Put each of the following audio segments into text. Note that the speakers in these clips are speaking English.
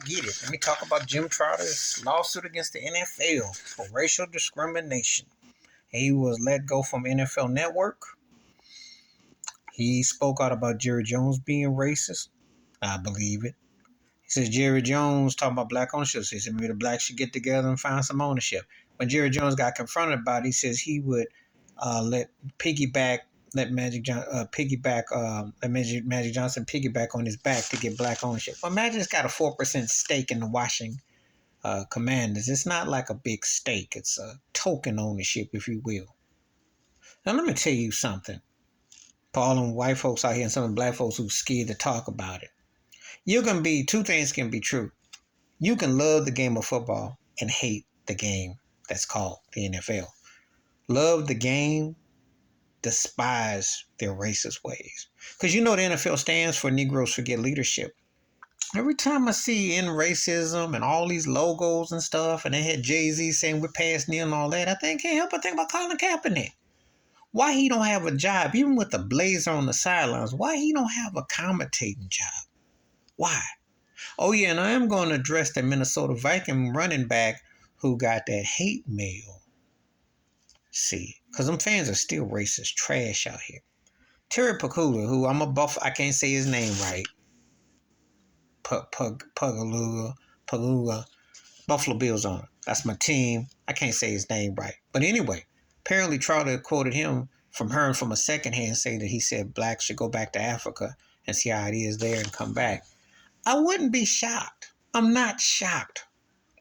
get it. Let me talk about Jim Trotter's lawsuit against the NFL for racial discrimination. He was let go from NFL Network. He spoke out about Jerry Jones being racist. I believe it. He says Jerry Jones talking about black ownership. He said maybe the blacks should get together and find some ownership. When Jerry Jones got confronted about it, he says he would let Magic Johnson piggyback on his back to get black ownership. Well, Magic's got a 4% stake in the Washington Commanders. It's not like a big stake. It's a token ownership, if you will. Now, let me tell you something. For all them white folks out here and some of the black folks who's scared to talk about it. Two things can be true. You can love the game of football and hate the game that's called the NFL. Love the game, despise their racist ways. Because the NFL stands for Negroes Forget Leadership. Every time I see in racism and all these logos and stuff, and they had Jay-Z saying we're past Neil and all that, I can't help but think about Colin Kaepernick. Why he don't have a job, even with the blazer on the sidelines? Why he don't have a commentating job? Why? Oh yeah, and I am going to address the Minnesota Viking running back who got that hate mail. See, because them fans are still racist trash out here. Terry Pagula, who I'm a buff, I can't say his name right. Pagula, Buffalo Bills owner. That's my team. I can't say his name right. But anyway, apparently Trotter quoted him from a secondhand saying that he said blacks should go back to Africa and see how it is there and come back. I wouldn't be shocked. I'm not shocked.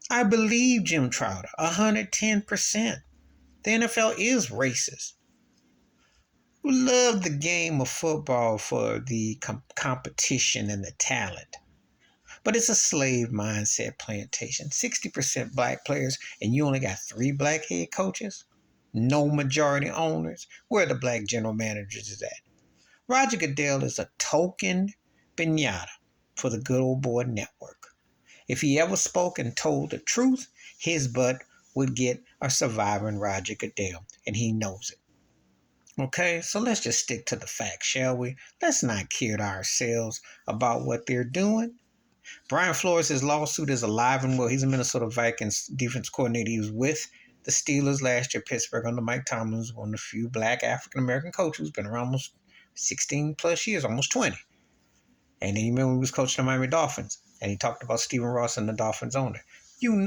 I believe Jim Trotter 110%. The NFL is racist. We love the game of football for the competition and the talent. But it's a slave mindset plantation. 60% black players, and you only got 3 black head coaches? No majority owners? Where are the black general managers is at? Roger Goodell is a token pinata for the good old boy network. If he ever spoke and told the truth, his butt would get a surviving Roger Goodell, and he knows it. Okay, so let's just stick to the facts, shall we? Let's not kid ourselves about what they're doing. Brian Flores' lawsuit is alive and well. He's a Minnesota Vikings defense coordinator. He was with the Steelers last year, Pittsburgh, under Mike Tomlin, one of the few black African-American coaches who's been around almost 16 plus years, almost 20. And then you remember he was coaching the Miami Dolphins, and he talked about Stephen Ross and the Dolphins owner.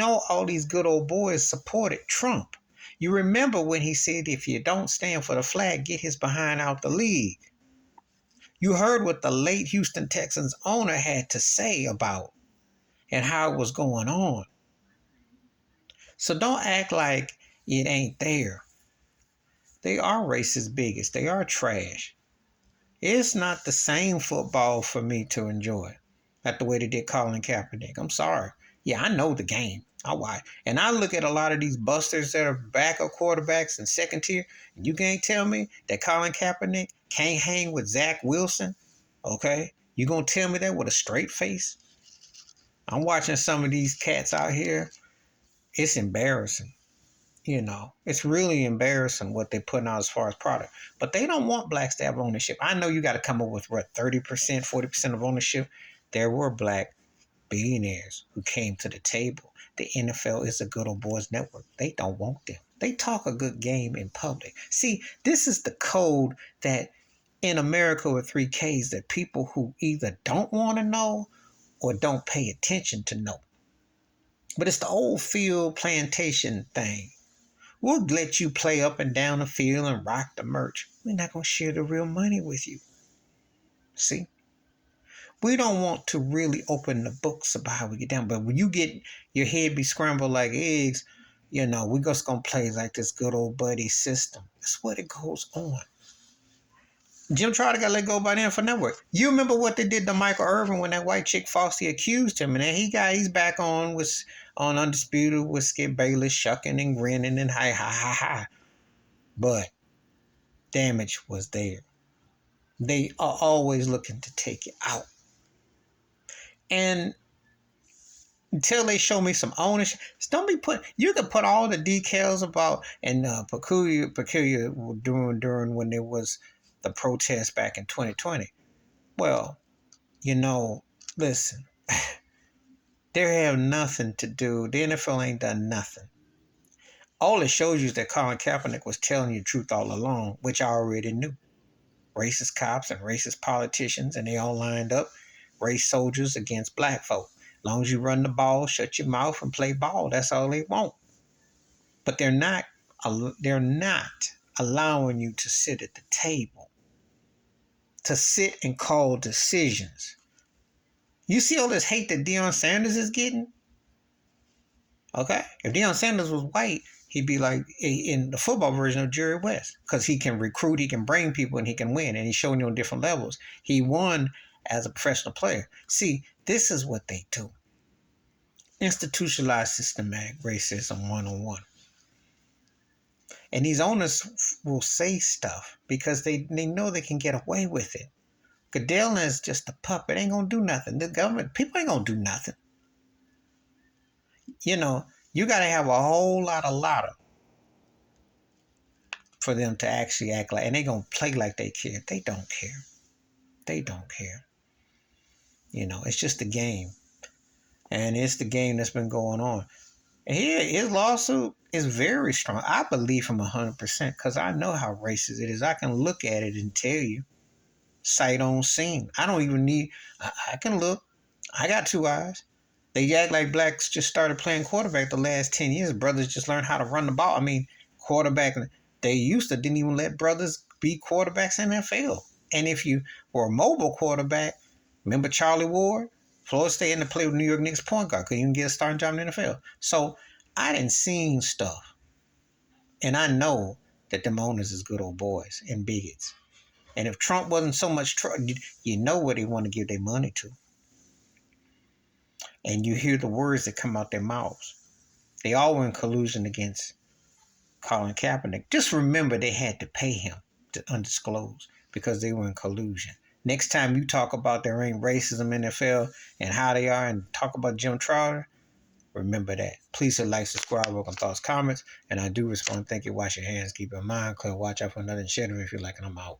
All these good old boys supported Trump. You remember when he said, if you don't stand for the flag, get his behind out the league. You heard what the late Houston Texans owner had to say about and how it was going on. So don't act like it ain't there. They are racist bigots. They are trash. It's not the same football for me to enjoy. Like the way they did Colin Kaepernick. I'm sorry. Yeah, I know the game. I watch. And I look at a lot of these busters that are backup quarterbacks in second tier. And you can't tell me that Colin Kaepernick can't hang with Zach Wilson. Okay? You gonna tell me that with a straight face? I'm watching some of these cats out here. It's embarrassing. It's really embarrassing what they're putting out as far as product. But they don't want blacks to have ownership. I know you got to come up with, 30%, 40% of ownership. There were black billionaires who came to the table. The NFL is a good old boys network. They don't want them. They talk a good game in public. See, this is the code that in America with 3Ks that people who either don't want to know or don't pay attention to know. But it's the old field plantation thing. We'll let you play up and down the field and rock the merch. We're not going to share the real money with you. See? We don't want to really open the books about how we get down. But when you get your head be scrambled like eggs, we're just going to play like this good old buddy system. That's what it goes on. Jim Trotter got let go by the NFL Network. You remember what they did to Michael Irvin when that white chick falsely accused him, and then he's back on Undisputed with Skip Bayless shucking and grinning and hi. But damage was there. They are always looking to take it out. And until they show me some ownership, you can put all the decals about and peculiar during when there was the protest back in 2020. Well, listen, They have nothing to do. The NFL ain't done nothing. All it shows you is that Colin Kaepernick was telling you the truth all along, which I already knew. Racist cops and racist politicians, and they all lined up, race soldiers against black folk. As long as you run the ball, shut your mouth, and play ball, that's all they want. But they're not allowing you to sit at the table, to sit and call decisions. You see all this hate that Deion Sanders is getting? Okay? If Deion Sanders was white, he'd be like in the football version of Jerry West, because he can recruit, he can bring people, and he can win, and he's showing you on different levels. He won as a professional player. See, this is what they do. Institutionalized systematic racism 101. And these owners will say stuff because they know they can get away with it. Goodell is just a puppet. Ain't gonna do nothing. The government, people ain't gonna do nothing. You know, you gotta have a whole lot of for them to actually act like, and they gonna play like they care. They don't care. They don't care. You know, it's just a game. And it's the game that's been going on. And his lawsuit is very strong. I believe him 100% because I know how racist it is. I can look at it and tell you. Sight on scene. I don't even need, I can look. I got two eyes. They act like blacks just started playing quarterback the last 10 years. Brothers just learned how to run the ball. I mean, quarterback, they used to didn't even let brothers be quarterbacks in the NFL. And if you were a mobile quarterback, remember Charlie Ward? Florida State had to play with New York Knicks point guard. Couldn't even get a starting job in the NFL. So I didn't seen stuff. And I know that them owners is good old boys and bigots. And if Trump wasn't so much trouble, you know where they want to give their money to. And you hear the words that come out their mouths. They all were in collusion against Colin Kaepernick. Just remember they had to pay him to undisclose because they were in collusion. Next time you talk about there ain't racism in the NFL and how they are and talk about Jim Trotter, remember that. Please hit like, subscribe, welcome thoughts, comments. And I do respond. Thank you. Wash your hands. Keep your mind clear. Watch out for another shadow if you like, and I'm out.